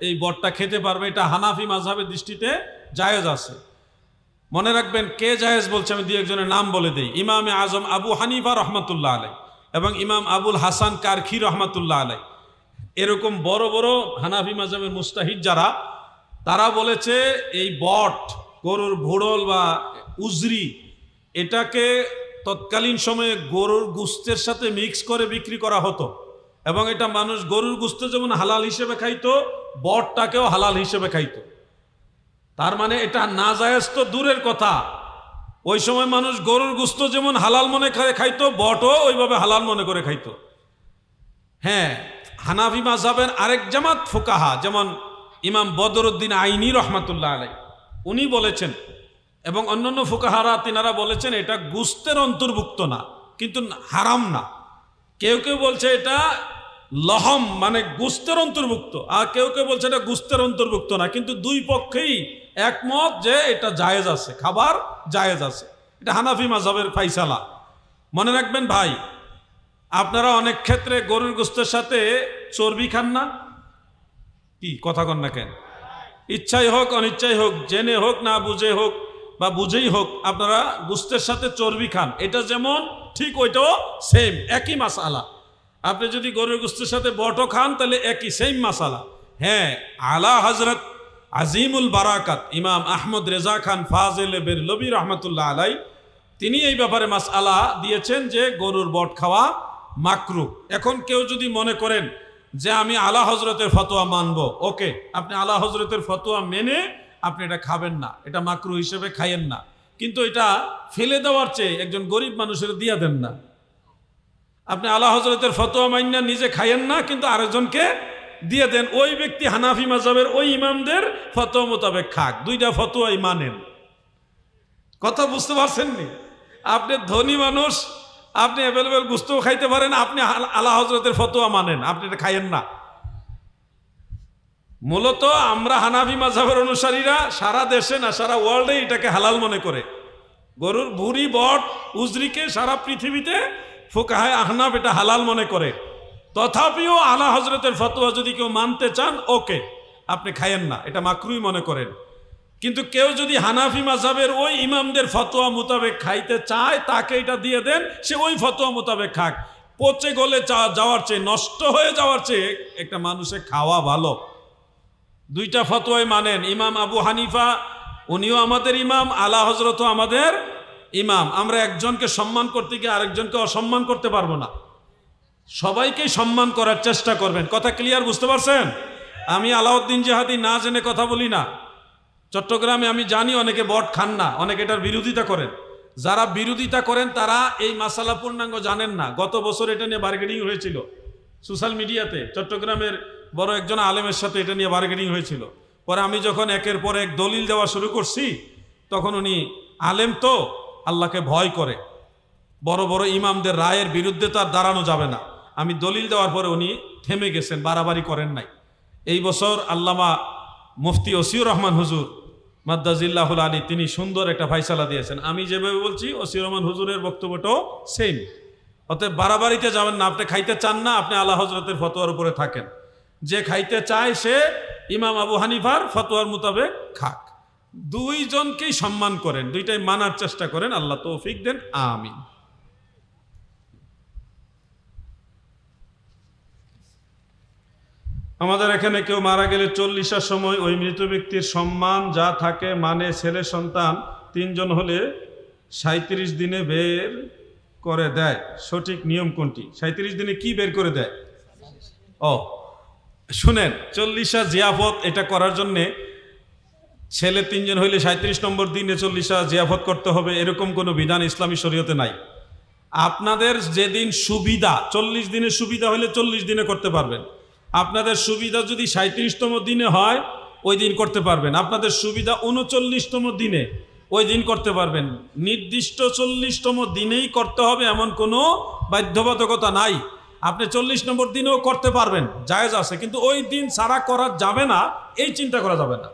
এই বটটা খেতে পারবে। এটা হানাফি মাযহাবের দৃষ্টিতে জায়েজ আছে। মনে রাখবেন কে জায়েজ বলছে, আমি দুই একজনের নাম বলে দিই। ইমামে আজম আবু হানিফা রহমাতুল্লাহ আলাই এবং ইমাম আবুল হাসান কারখি রহমাতুল্লাহ আলাই, এরকম বড় বড় হানাফি মাযহাবের মুস্তাহিদ যারা, তারা বলেছে এই বট, গরুর ভোড়ল বা উজরি, এটাকে তৎকালীন সময়ে গরুর গোস্তের সাথে মিক্স করে বিক্রি করা হতো এবং এটা মানুষ গরুর গোস্ত যেমন হালাল হিসেবে খাইতো, বটটাকেও হালাল হিসেবে খাইতো। তার মানে এটা নাজায়েজ তো দূরের কথা, ওই সময় মানুষ গরুর গোস্ত যেমন হালাল মনে করে খাইতো, বটও ওইভাবে হালাল মনে করে খাইতো। হ্যাঁ, হানাফি মাযহাবের আরেক জামাত ফুকাহা যেমন ইমাম বদরুদ্দিন আইনি রহমাতুল্লাহ আলাই, উনি বলেছেন এবং অন্যান্য ফুকাহারা তিনারা বলেছেন এটা গোস্তের অন্তর্ভুক্ত না, কিন্তু হারাম না। কেউ কেউ বলছে এটা লহম মানে গোস্তের অন্তর্ভুক্ত, আর কেউ কেউ বলছে এটা গোস্তের অন্তর্ভুক্ত না, কিন্তু দুই পক্ষেই একমত যে এটা জায়েজ আছে, খাবার জায়েজ আছে। এটা হানাফি মাযহাবের ফাইসালা। মনে রাখবেন ভাই, আপনারা অনেক ক্ষেত্রে গরুর গোস্তের সাথে চর্বি খান না? কি কথা কন না কেন? ইচ্ছাই হোক অনিচ্ছাই হোক, জেনে হোক না বুঝে হোক বা বুঝেই হোক, আপনারা গোস্তের সাথে চর্বি খান। এটা যেমন ঠিক ওইটাও সেম, একই মাসালা। আপনি যদি গরুর গোস্তের সাথে বটও খান তাহলে একই সেম মাসালা। হ্যাঁ, আলা হযরত আজিমুল বারাকাত ইমাম আহমদ রেজা খান ফাজিল বেরলভী রহমতুল্লাহ আলাই, তিনি এই ব্যাপারে মাসআলা দিয়েছেন যে গরুর বট খাওয়া মাকরুহ। এখন কেউ যদি মনে করেন যে আমি আলা হজরতের ফতোয়া মানবো, ওকে, আপনি আলা হজরতের ফতোয়া মেনে আপনি এটা খাবেন না, এটা মাকরুহ হিসেবে খাইয়েন না, কিন্তু এটা ফেলে দেওয়ার চেয়ে একজন গরিব মানুষের দিয়া দেন না। আপনি আলা হজরতের ফতোয়া মাইন্না নিজে খাইয়েন না, কিন্তু আরেকজনকে দিয়ে দেন, ওই ব্যক্তি হানাফি মাযহাবের ওই ইমামদের ফতোয়া মোতাবেক খাক। দুইটা ফতোয়াই মানেন। কথা বুঝতে পারছেন নি? আপনি ধনী মানুষ, আপনি অ্যাভেলেবেল গুস্তও খাইতে পারেন, আপনি আলা হজরতের ফতোয়া মানেন, আপনি এটা খাইয়েন না। মূলত আমরা হানাফি মাযহাবের অনুসারীরা সারা দেশে না সারা ওয়ার্ল্ডে এটাকে হালাল মনে করে। গরুর ভুঁড়ি, বট, উজরিকে সারা পৃথিবীতে ফুকাহায়ে আহনাফ এটা হালাল মনে করে। তথাপিও আলা হজরতের ফতোয়া যদি কেউ মানতে চান, ওকে, আপনি খাইয়েন না, এটা মাকরুই মনে করেন। কিন্তু কেউ যদি হানাফি মাযহাবের ওই ইমামদের ফতোয়া মোতাবেক খাইতে চায়, তাকে এটা দিয়ে দেন, সে ওই ফতোয়া মোতাবেক খাক। পচে গলে যাওয়ার চেয়ে, নষ্ট হয়ে যাওয়ার চেয়ে একটা মানুষের খাওয়া ভালো। দুইটা ফতোয়াই মানেন। ইমাম আবু হানিফা উনিও আমাদের ইমাম, আলা হজরতও আমাদের ইমাম। আমরা একজনকে সম্মান করতে গিয়ে আরেকজনকে অসম্মান করতে পারবো না। সবাইকেই সম্মান করার চেষ্টা করবেন। কথা ক্লিয়ার, বুঝতে পারছেন? আমি আলাউদ্দিন জিহাদি না জেনে কথা বলি না। চট্টগ্রামে আমি জানি অনেকে বট খান না, অনেকে এটার বিরোধিতা করেন। যারা বিরোধিতা করেন তারা এই মাসালা পূর্ণাঙ্গ জানেন না। গত বছর এটা নিয়ে বার্গেনিং হয়েছিল সোশ্যাল মিডিয়াতে, চট্টগ্রামের বড় একজন আলেমের সাথে এটা নিয়ে বার্গেনিং হয়েছিল। পরে আমি যখন একের পর এক দলিল দেওয়া শুরু করছি, তখন উনি আলেম তো আল্লাহকে ভয় করে, বড় বড় ইমামদের রায়ের বিরুদ্ধে তার দাঁড়ানো যাবে না। আমি দলিল দেওয়ার পরে উনি থেমে গেছেন, বাড়াবাড়ি করেন নাই। এই বছর আল্লামা মুফতি ওসিউর রহমান হুজুর মাদ্দাজিল্লাহুল আলী তিনি সুন্দর একটা ফাইসালা দিয়েছেন। আমি যেভাবে বলছি ওসিউর রহমান হুজুরের বক্তব্যটাও সেম। অতএব বাড়াবাড়িতে যাবেন না। আপনি খাইতে চান না, আপনি আলা হজরতের ফতোয়ার উপরে থাকেন। যে খাইতে চায় সে ইমাম আবু হানিফার ফতোয়ার মোতাবেক খাক। দুইজনকেই সম্মান করেন, দুইটাই মানার চেষ্টা করেন। আল্লাহ তৌফিক দেন, আমিন। আমাদের এখানে কেউ মারা গেলে 40টার সময় ওই মৃত ব্যক্তির সম্মান যা থাকে, মানে ছেলে সন্তান 3 জন হলে 37 দিনে বের করে দেয়। সঠিক নিয়ম কোনটি? 37 দিনে কি বের করে দেয়? ও শুনেন, 40 জিয়াফত এটা করার জন্যে ছেলে 3 জন হইলে 37 নম্বর দিনে 40 জিয়াফত করতে হবে, এরকম কোনো বিধান ইসলামী শরীয়তে নাই। আপনাদের যেদিন সুবিধা, 40 দিনের সুবিধা হলে 40 দিনে করতে পারবেন। আপনাদের সুবিধা যদি 37তম দিনে হয়, ওই দিন করতে পারবেন। আপনাদের সুবিধা 39তম দিনে, ওই দিন করতে পারবেন। নির্দিষ্ট 40তম দিনেই করতে হবে এমন কোনো বাধ্যবাধকতা নাই। আপনি 40 নম্বর দিনেও করতে পারবেন, জায়েজ আছে, কিন্তু ওই দিন ছাড়া করা যাবে না, এই চিন্তা করা যাবে না।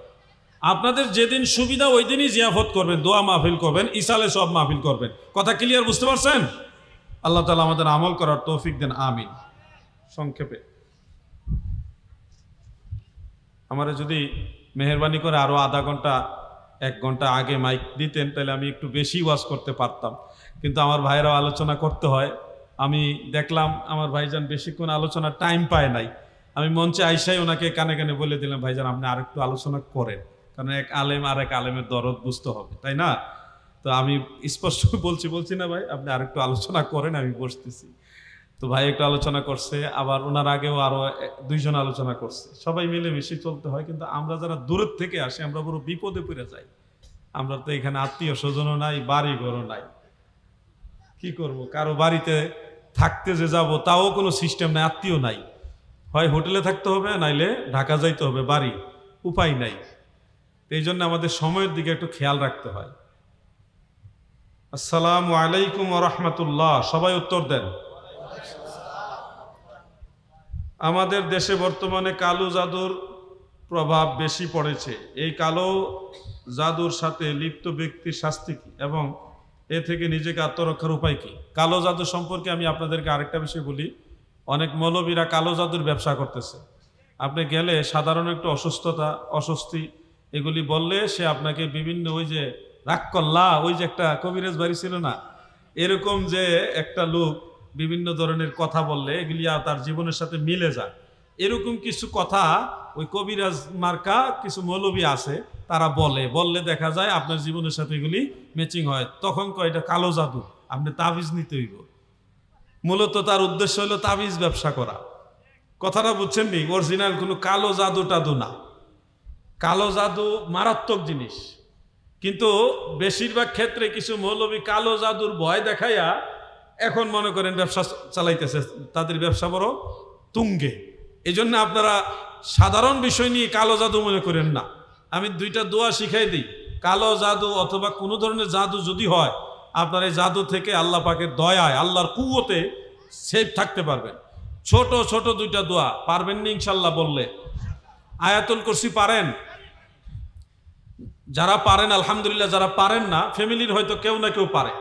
আপনাদের যেদিন সুবিধা ওই দিনই জিয়াফত করবেন, দোয়া মাহফিল করবেন, ইসালে সব মাহফিল করবেন। কথা ক্লিয়ার, বুঝতে পারছেন? আল্লাহ তাআলা আমাদের আমল করার তৌফিক দেন, আমিন। সংক্ষেপে। আমারে যদি মেহেরবানি করে আরো আধা ঘন্টা 1 ঘন্টা আগে মাইক দিতেন তাহলে আমি একটু বেশি ওয়াজ করতে পারতাম, কিন্তু আমার ভাইয়েরাও আলোচনা করতে হয়। আমি দেখলাম আমার ভাইজান বেশিক্ষণ আলোচনার টাইম পায় নাই। আমি মঞ্চে আইসাই ওনাকে কানে কানে বলে দিলাম, ভাইজান আপনি আরেকটু আলোচনা করেন, কারণ এক আলেম আর এক আলেমের দরদ বুঝতে হবে, তাই না? তো আমি স্পষ্ট বলছি না ভাই আপনি আরেকটু আলোচনা করেন, আমি বসতেছি। তো ভাই একটু আলোচনা করছে, আবার ওনার আগেও আরো 2 জন আলোচনা করছে। সবাই মিলে মিশে চলতে হয়, কিন্তু আমরা যারা দূরের থেকে আসি আমরা বড় বিপদে পড়ে যাই। আমরা তো এখানে আত্মীয় স্বজনও নাই, বাড়ি ঘরও নাই, কি করব? কারো বাড়িতে থাকতে যে যাব তাও কোনো সিস্টেম নাই, আত্মীয় নাই, হয় হোটেলে থাকতে হবে নাইলে ঢাকা যাইতে হবে, বাড়ি উপায় নাই। এই জন্য আমাদের সময়ের দিকে একটু খেয়াল রাখতে হয়। আসসালামু আলাইকুম ওয়া রাহমাতুল্লাহ। সবাই উত্তর দেন। আমাদের দেশে বর্তমানে কালো জাদুর প্রভাব বেশি পড়েছে। এই কালো জাদুর সাথে লিপ্ত ব্যক্তির শাস্তি কি এবং এ থেকে নিজেকে আত্মরক্ষার উপায় কি? কালো জাদু সম্পর্কে আমি আপনাদেরকে আরেকটা বিষয় বলি। অনেক মৌলবীরা কালো জাদুর ব্যবসা করতেছে। আপনি গেলে সাধারণ একটু অসুস্থতা, অস্বস্তি এগুলি বললে সে আপনাকে বিভিন্ন ওই যে রাক্কল্লা, ওই যে একটা কবিরাজ বাড়ি ছিল না, এরকম যে একটা লোক বিভিন্ন ধরনের কথা বললে এগুলি তার জীবনের সাথে মিলে যায়, এরকম কিছু কথা ওই কবিরাজ মার্কা কিছু মৌলবী আছে তারা বললে দেখা যায় আপনার জীবনের সাথে এগুলি ম্যাচিং হয়। তখন কয় এটা কালো জাদু, আপনি তাবিজ নিতে হইব। মূলত তার উদ্দেশ্য হলো তাবিজ ব্যবসা করা। কথাটা বুঝছেন নি? অরিজিনাল কোনো কালো জাদু টাদু না। কালো জাদু মারাত্মক জিনিস, কিন্তু বেশিরভাগ ক্ষেত্রে কিছু মৌলবী কালো জাদুর ভয় দেখাইয়া এখন মনে করেন ব্যবসা চালাইতেছে, তাদের ব্যবসা বড় তুঙ্গে। এই জন্য আপনারা সাধারণ বিষয় নিয়ে কালো জাদু মনে করেন না। আমি 2টা দোয়া শিখাই দিই। কালো জাদু অথবা কোনো ধরনের জাদু যদি হয়, আপনার এই জাদু থেকে আল্লাহ পাকের দয়ায়, আল্লাহর কুওতে সেফ থাকতে পারবেন। ছোট ছোট 2টা দোয়া পারবেন না ইনশাল্লাহ বললে? আয়াতুল কুরসি পারেন? যারা পারেন আলহামদুলিল্লাহ, যারা পারেন না ফ্যামিলির হয়তো কেউ না কেউ পারে।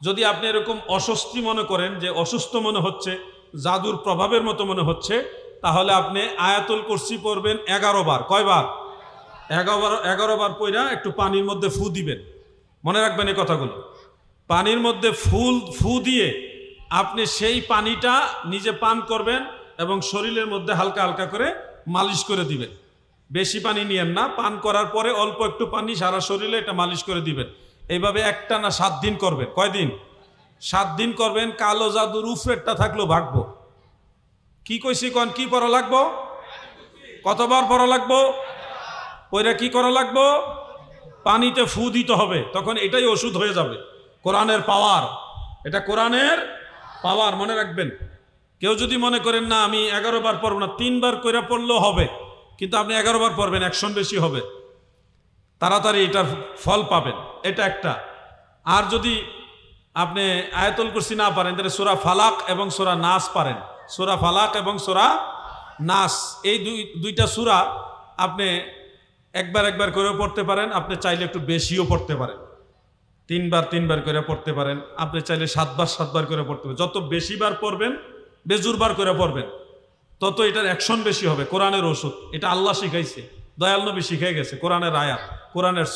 যদি আপনি এরকম অস্বস্তি মনে করেন, যে অসুস্থ মনে হচ্ছে, জাদুর প্রভাবের মতো মনে হচ্ছে, তাহলে আপনি আয়াতুল কুরসি পড়বেন 11 বার। কয়বার? 11 বার পড়া একটু পানির মধ্যে ফু দিবেন। মনে রাখবেন এই কথাগুলো। পানির মধ্যে ফু দিয়ে আপনি সেই পানিটা নিজে পান করবেন এবং শরীরের মধ্যে হালকা হালকা করে মালিশ করে দিবেন। বেশি পানি নিয়েন না, পান করার পরে অল্প একটু পানি সারা শরীরে এটা মালিশ করে দিবেন। এইভাবে একটানা 7 দিন করবেন। কয়দিন? 7 দিন করবেন। কালো জাদুর উফরেটটা থাকলেও ভাগবো। কি কইছি কন? কি পড়া লাগবো? কতবার পড়া লাগবো? ওইটা কি করা লাগবো? পানিতে ফু দিতে হবে, তখন এটাই ওষুধ হয়ে যাবে। কোরআনের পাওয়ার, এটা কোরআনের পাওয়ার, মনে রাখবেন। কেউ যদি মনে করেন না আমি 11 বার পড়ব না, 3 বার করে পড়লেও হবে, কিন্তু আপনি 11 বার পড়বেন, অ্যাকশন বেশি হবে, তাড়াতাড়ি এটার ফল পাবেন। এটা একটা। আর যদি আপনি আয়াতুল কুরসি না পারেন তাহলে সূরা ফালাক এবং সূরা নাস পারেন। সূরা ফালাক এবং সূরা নাস, এই 2টা সূরা আপনি একবার করে পড়তে পারেন। আপনি চাইলে একটু বেশিও পড়তে পারেন, 3 বার করে পড়তে পারেন। আপনি চাইলে 7 বার করে পড়তে পারেন। যত বেশি বার পড়বেন, বেজুরবার করে পড়বেন, তত এটার অ্যাকশন বেশি হবে। কোরআনের ওষুধ, এটা আল্লাহ শিখাইছে, দয়াল নবী শিখাই গেছে। কোরআনের আয়াত, কোরআনের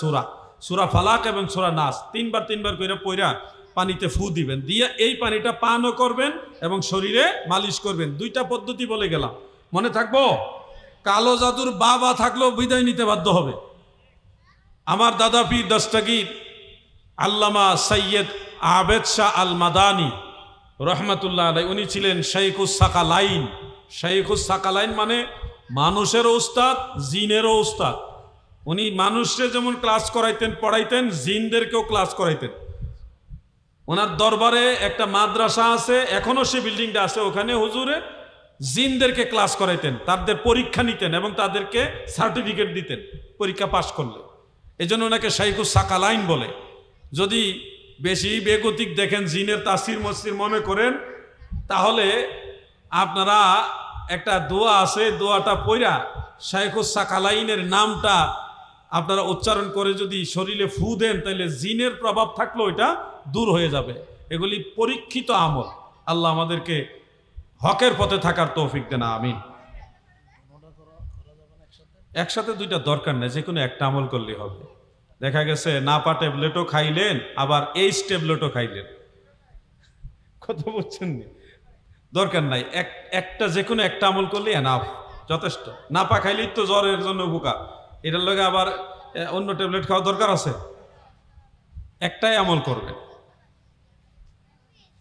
সূরা ফালাক এবং সূরা নাস 3 বার করে পড়া পানিতে ফু দিবেন, দিয়ে এই পানিটা পানও করবেন এবং শরীরে মালিশ করবেন। 2টা পদ্ধতি বলে গেলাম, মনে থাকবো? কালো জাদুর বাবা থাকলেও বিদায় নিতে বাধ্য হবে। আমার দাদা পীর দস্তগীর আল্লামা সৈয়দ আবেদ শাহ আল মাদানী রহমাতুল্লাহ আলাইহি, উনি ছিলেন শাইখুস সাকালাইন। শাইখুস সাকালাইন মানে মানুষেরও উস্তাদ, জিনেরও উস্তাদ। উনি মানুষকে যেমন ক্লাস করাইতেন, পড়াইতেন, জিনদেরকেও ক্লাস করাইতেন। ওনার দরবারে একটা মাদ্রাসা আছে, এখনো সে বিল্ডিংটা আছে, ওখানে হুজুরে জিনদেরকে ক্লাস করাইতেন, তাদের পরীক্ষা নিতেন এবং তাদেরকে সার্টিফিকেট দিতেন পরীক্ষা পাশ করলে। এজন্য ওনাকে শাইখুস সাকালাইন বলে। যদি বেশি বেগতিক দেখেন, জিনের তাসির মসির মনে করেন, তাহলে আপনারা একটা দোয়া আছে, দোয়াটা পড়া শাইখুস সাকালাইনের নামটা আপনারা উচ্চারণ করে যদি শরীরে ফু দেন, তাহলে জিনের প্রভাব থাকলেও এটা দূর হয়ে যাবে। এগুলি পরীক্ষিত আমল। আল্লাহ আমাদেরকে হকের পথে থাকার তৌফিক দেন, আমিন। একসাথে দুইটা দরকার নেই, যে কোনো একটা আমল করলেই হবে। দেখা গেছে নাপা ট্যাবলেটও খাইলেন, আবার এইচ ট্যাবলেটও খাইলেন, কথা বুঝছেন নি? দরকার নাই, একটা যে কোনো একটা আমল করলে এনাফ, যথেষ্ট। নাপা খাইলেই তো জ্বরের জন্য উপকার, এটার লগে আবার অন্য ট্যাবলেট খাওয়া দরকার আছে? একটাই আমল করবেন।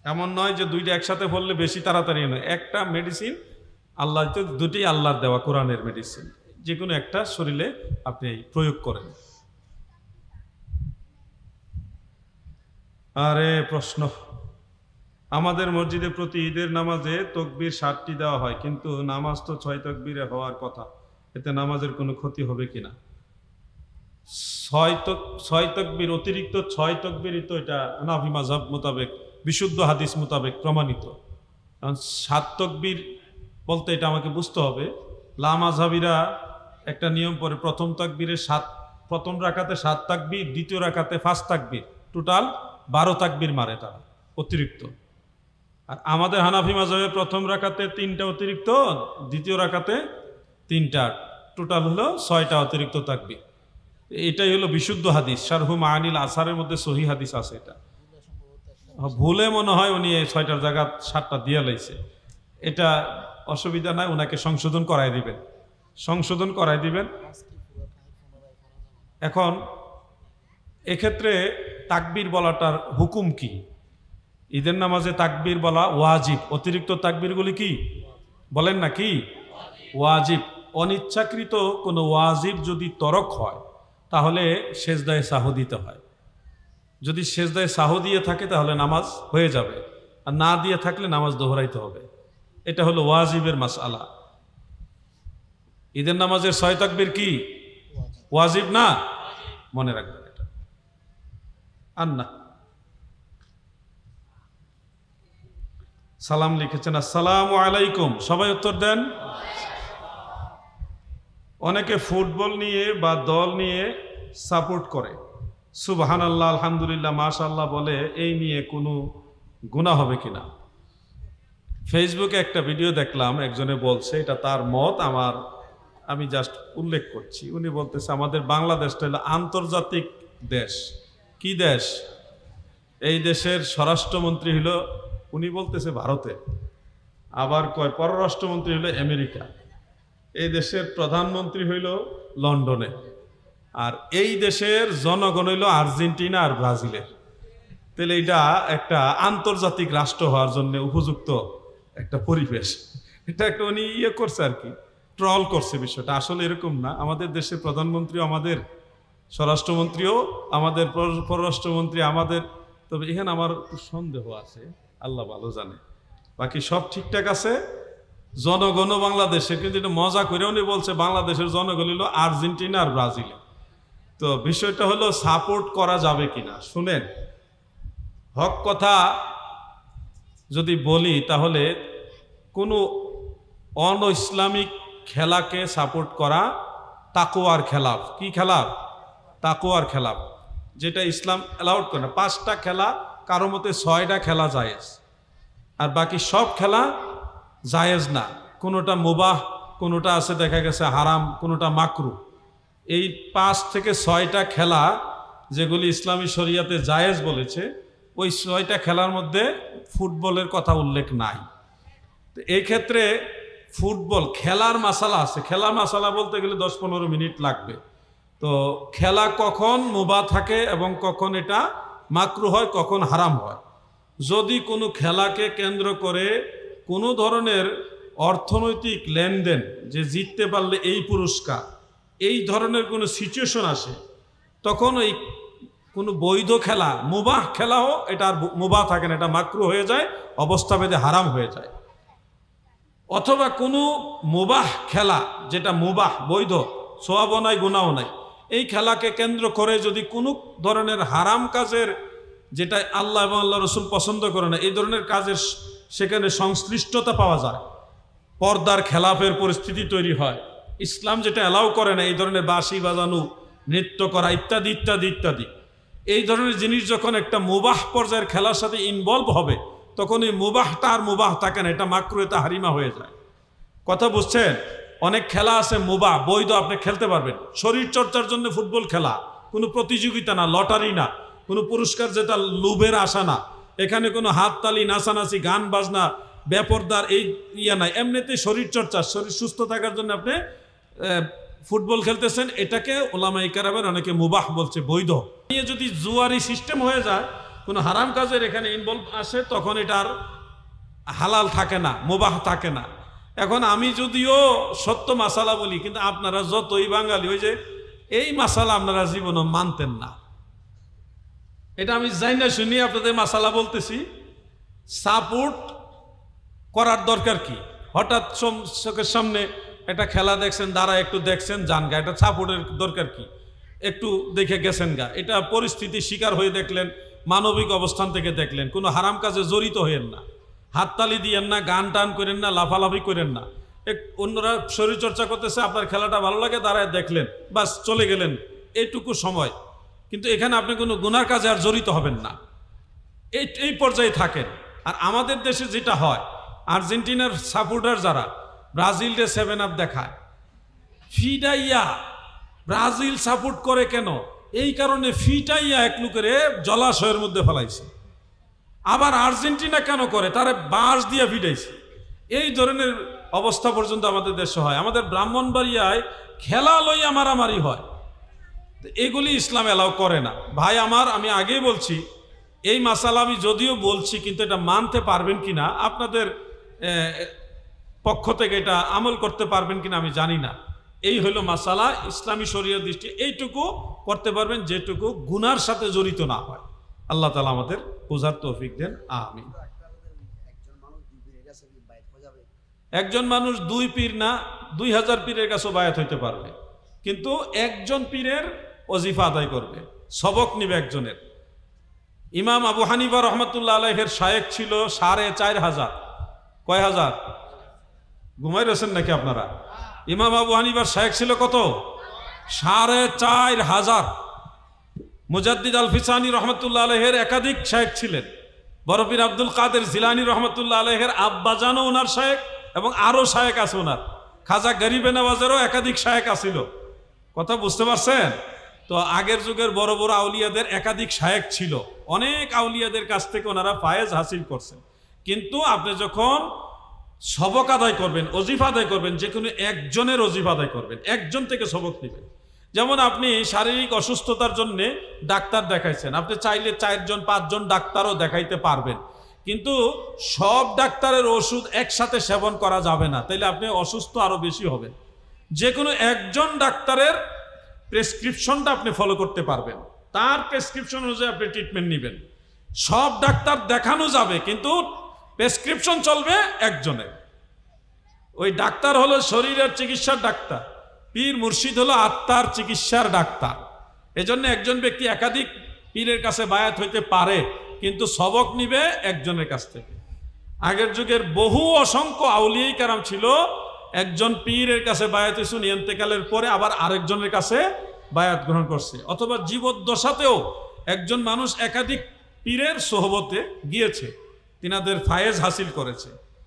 এমন নয় যে দুইটা একসাথে পড়লে বেশি তাড়াতাড়ি নয়, একটা মেডিসিন আল্লাহ তো দুটি আল্লাহর দেওয়া কোরআনের মেডিসিন, যে কোনো একটা শরীরে আপনি প্রয়োগ করেন। আরে প্রশ্ন, আমাদের মসজিদে প্রতি ঈদের নামাজে তকবীর 60টি দেওয়া হয়, কিন্তু নামাজ তো 6 তকবীরে হওয়ার কথা, এতে নামাজের কোনো ক্ষতি হবে কিনা? 6 তকবীর অতিরিক্ত 6 তকবীরই তো এটা হানাফি মাযহাব মোতাবেক বিশুদ্ধ হাদিস মোতাবেক প্রমাণিত। কারণ 7 তকবীর বলতে এটা আমাকে বুঝতে হবে, লামাযহাবীরা একটা নিয়ম পরে, প্রথম তাকবীরে 7, প্রথম রাকাতে 7 তাকবীর, দ্বিতীয় রাকাতে 5 তাকবীর, টোটাল 12 তাকবীর মারে তারা অতিরিক্ত। আর আমাদের হানাফি মাযহাবে প্রথম রাকাতে 3টা অতিরিক্ত, দ্বিতীয় রাকাতে 3টা, টোটাল হলো 6টা অতিরিক্ত তাকবীর। এটাই হলো বিশুদ্ধ হাদিস, শারহু মাআনিল আসারের মধ্যে সহিহ হাদিস আছে। এটা ভুলে মনে হয় উনি এই 6টার জায়গা 7টা দিয়ে লাইছে, এটা অসুবিধা নাই, ওনাকে সংশোধন করাই দিবেন, সংশোধন করাই দিবেন। এখন এক্ষেত্রে তাকবীর বলাটার হুকুম কি? ঈদের নামাজে তাকবীর বলা ওয়াজিব, অতিরিক্ত তাকবীরগুলি কি বলেন না, কি ওয়াজিব। অনিচ্ছাকৃত কোনো ওয়াজিব যদি তরক হয় তাহলে সেজদায়ে সাহু দিতে হয়। যদি সেজদায়ে সাহু দিয়ে থাকে তাহলে নামাজ হয়ে যাবে, আর না দিয়ে থাকলে নামাজ দোহরাইতে হবে। এটা হলো ওয়াজিবের মাসআলা। ঈদের নামাজের 6 তাকবীর কি ওয়াজিব না? মনে রাখবেন এটা। আর না, সালাম লিখেছেন আসসালামু আলাইকুম, সবাই উত্তর দেন। অনেকে ফুটবল নিয়ে বা দল নিয়ে সাপোর্ট করে, সুবহানাল্লাহ, আলহামদুলিল্লাহ, মাশাআল্লাহ বলে, এই নিয়ে কোনো গুনাহ হবে কিনা? ফেসবুকে একটা ভিডিও দেখলাম, একজনে বলছে, এটা তার মত, আমি জাস্ট উল্লেখ করছি। উনি বলতেছে আমাদের বাংলাদেশটা হলো আন্তর্জাতিক দেশ। কি দেশ? এই দেশের স্বরাষ্ট্রমন্ত্রী হলো, উনি বলতেছে ভারতে, আবার কয় পররাষ্ট্রমন্ত্রী হলো আমেরিকা, এই দেশের প্রধানমন্ত্রী হইল লন্ডনে, আর এই দেশের জনগণ হইল আর্জেন্টিনা আর ব্রাজিলের। তাহলে এটা একটা আন্তর্জাতিক রাষ্ট্র হওয়ার জন্য উপযুক্ত একটা পরিবেশ। এটা একটা উনি করছে আর কি, ট্রল করছে বিষয়টা। আসলে এরকম না, আমাদের দেশের প্রধানমন্ত্রীও আমাদের, স্বরাষ্ট্রমন্ত্রীও আমাদের, পররাষ্ট্রমন্ত্রী আমাদের। তবে এখানে আমার একটু সন্দেহ আছে, আল্লাহ ভালো জানে, বাকি সব ঠিকঠাক আছে। জনগণও বাংলাদেশের, কিন্তু এটা মজা করে উনি বলছে বাংলাদেশের জনগণ হলো আর্জেন্টিনা আর ব্রাজিলে। তো বিষয়টা হলো সাপোর্ট করা যাবে কিনা। শুনেন, হক কথা যদি বলি তাহলে কোনো অন ইসলামিক খেলাকে সাপোর্ট করা তাকওয়ার খেলাফ। কি খেলাফ? তাকওয়ার খেলাফ, যেটা ইসলাম অ্যালাউড করে না। 5টা খেলা, কারো মতে 6টা খেলা জায়েজ, আর বাকি সব খেলা জায়েজ না। কোনোটা মুবাহ, কোনোটা আছে দেখা গেছে হারাম, কোনোটা মাকরু। এই 5 থেকে 6টা খেলা যেগুলি ইসলামী শরিয়াতে জায়েজ বলেছে, ওই 6টা খেলার মধ্যে ফুটবলের কথা উল্লেখ নাই। তো এই ক্ষেত্রে ফুটবল খেলার মাসালা আছে, খেলার মাসালা বলতে গেলে 10-15 মিনিট লাগবে। তো খেলা কখন মুবাহ থাকে এবং কখন এটা মাকরু হয়, কখন হারাম হয়। যদি কোনো খেলাকে কেন্দ্র করে কোনো ধরনের অর্থনৈতিক লেনদেন, যে জিততে পারলে এই পুরস্কার, এই ধরনের কোনো সিচুয়েশন আসে, তখন ওই কোনো বৈধ খেলা, মুবাহ খেলাও এটা আর মুবাহ থাকে না, এটা মাকরু হয়ে যায়, অবস্থা ভেদে হারাম হয়ে যায়। অথবা কোনো মুবাহ খেলা, যেটা মুবাহ বৈধ, সওয়াবও নাই গুনাহও নাই, এই খেলাকে কেন্দ্র করে যদি কোনো ধরনের হারাম কাজের, যেটা আল্লাহ এবং আল্লাহ রসুল পছন্দ করে না, এই ধরনের কাজের সেখানে সংশ্লিষ্টতা পাওয়া যায়, পর্দার খেলাফের পরিস্থিতি তৈরি হয়, ইসলাম যেটা অ্যালাউ করে না, এই ধরনের বাঁশি বাজানো, নৃত্য করা ইত্যাদি ইত্যাদি ইত্যাদি, এই ধরনের জিনিস যখন একটা মুবাহ পর্যায়ের খেলার সাথে ইনভলভ হবে, তখন এই মুবাহটা আর মুবাহ থাকে না, এটা মাকরুহে তাহরিমা হয়ে যায়। কথা বুঝছেন? অনেক খেলা আছে মুবাহ, বৈধ, আপনি খেলতে পারবেন। শরীর চর্চার জন্য ফুটবল খেলা, কোনো প্রতিযোগিতা না, লটারি না, কোনো পুরস্কার যেটা লোভের আশা না, এখানে কোনো হাততালি, নাচানাচি, গান বাজনা, বেপরদার এই ইয়া নাই, এমনিতে শরীর চর্চা, শরীর সুস্থ থাকার জন্য আপনি ফুটবল খেলতেছেন, এটাকে ওলামায়ে কেরামের অনেকে মুবাহ বলছে, বৈধ। নিয়ে যদি জুয়ারি সিস্টেম হয়ে যায়, কোনো হারাম কাজের এখানে ইনভলভ আসে, তখন এটার হালাল থাকে না, মুবাহ থাকে না। এখন আমি যদিও সত্য মাসালা বলি, কিন্তু আপনারা যতই বাঙালি, ওই যে এই মাসালা আপনারা জীবনে মানতেন না, এটা আমি জানি না, শুনি আপনাদের মাসালা বলতেছি। সাপোর্ট করার দরকার কি? হঠাৎ চোখের সামনে একটা খেলা দেখছেন, দাঁড়া একটু দেখছেন, যান গা, এটা সাপোর্টের দরকার কি? একটু দেখে গেছেন গা, এটা পরিস্থিতি শিকার হয়ে দেখলেন, মানবিক অবস্থান থেকে দেখলেন, কোনো হারাম কাজে জড়িত হইেন না, হাততালি দিয়েন না, গান টান করেন না, লাফালাফি করেন না। অন্যরা শরীর চর্চা করতেছে, আপনার খেলাটা ভালো লাগে, দাঁড়ায় দেখলেন, বাস চলে গেলেন, এইটুকু সময়। কিন্তু এখানে আপনি কোনো গুনার কাজে আর জড়িত হবেন না, এই পর্যায়ে থাকেন। আর আমাদের দেশে যেটা হয়, আর্জেন্টিনার সাপোর্টার যারা ব্রাজিলকে 7 আপ দেখায়, ফিডাইয়া ব্রাজিল সাপোর্ট করে কেন? এই কারণে ফিটাইয়া এক লোকের জলাশয়ের মধ্যে ফেলাইছে। আবার আর্জেন্টিনা কেন করে? তারা বাঁশ দিয়ে ফিটাইছে। এই ধরনের অবস্থা পর্যন্ত আমাদের দেশে হয়। আমাদের ব্রাহ্মণবাড়িয়ায় খেলা লইয়া মারামারি হয়, এগুলি ইসলাম এলাও করে না। ভাই আমার, আমি আগেই বলছি, এই মাসালা আমি যদিও বলছি, কিন্তু এটা মানতে পারবেন কিনা, আপনাদের পক্ষ থেকে এটা আমল করতে পারবেন কিনা আমি জানি না। এই হলো মাসালা, ইসলামী শরীয়তের দৃষ্টি এইটুকু করতে পারবেন যেটুকু গুনার সাথে জড়িত না হয়। আল্লাহ তাআলা আমাদের বোঝার তৌফিক দেন, আমিন। একজন মানুষ 2 পীর না 2000 পীরের কাছে বায়াত হইতে পারবে, কিন্তু একজন পীরের ওজিফা আদায় করবে, সবক নিবে একজনের। ইমাম আবু হানিফা রহমতুল্লাহ আলাইহির শায়েখ ছিল 4500। কয় হাজার? ঘুমাই রয়েছেন নাকি আপনারা? ইমাম আবু হানিফার শায়েখ ছিল কত? 4500। মুজাদ্দিদ আল ফিসানি রহমতুল্লাহ আলাইহির একাধিক শায়েখ ছিলেন। বড় পীর আব্দুল কাদের জিলানী রহমতুল্লাহ আলাইহির আব্বাজানও ওনার শায়েখ, এবং আরো শায়েখ আছে ওনার। খাজা গরিবে নওয়াজেরও একাধিক শায়েখ আছিল। কথা বুঝতে পারছেন? তো আগের যুগের বড় বড় আউলিয়াদের একাধিক শায়েখ ছিল, অনেক আউলিয়াদের কাছ থেকে ওনারা ফায়েজ হাসিল করছেন। কিন্তু আপনি যখন সবক আদায় করবেন, ওজিফা আদায় করবেন, যে কোনো একজনের ওজিফা আদায় করবেন, একজন থেকে সবক নেবেন। যেমন আপনি শারীরিক অসুস্থতার জন্য ডাক্তার দেখাইছেন, আপনি চাইলে 4 জন 5 জন ডাক্তারও দেখাইতে পারবেন, কিন্তু সব ডাক্তারের ওষুধ একসাথে সেবন করা যাবে না, তাইলে আপনি অসুস্থ আরো বেশি হবেন। যে কোনো একজন ডাক্তারের প্রেসক্রিপশনটা আপনি ফলো করতে পারবেন, তার প্রেসক্রিপশন অনুযায়ী আপনি ট্রিটমেন্ট নেবেন। সব ডাক্তার দেখানো যাবে, কিন্তু প্রেসক্রিপশন চলবে একজনের। ওই ডাক্তার হলো শরীরের চিকিৎসার ডাক্তার, পীর মুর্শিদ হলো আত্মার চিকিৎসার ডাক্তার। এজন্য একজন ব্যক্তি একাধিক পীরের কাছে বায়াত হইতে পারে, কিন্তু সবক নিবে একজনের কাছ থেকে। আগের যুগের বহু অসংখ্য আউলিয়ায়ে কেরাম ছিল, একজন পীরের কাছে বায়াত হইছে, ইন্তেকালের পরে আবার আরেকজনের কাছে বায়াত গ্রহণ করছে, অথবা জীবদ্দশাতেও একজন মানুষ একাধিক পীরের সোহবতে গিয়েছে, তিনাদের ফায়েজ হাসিল করেছে।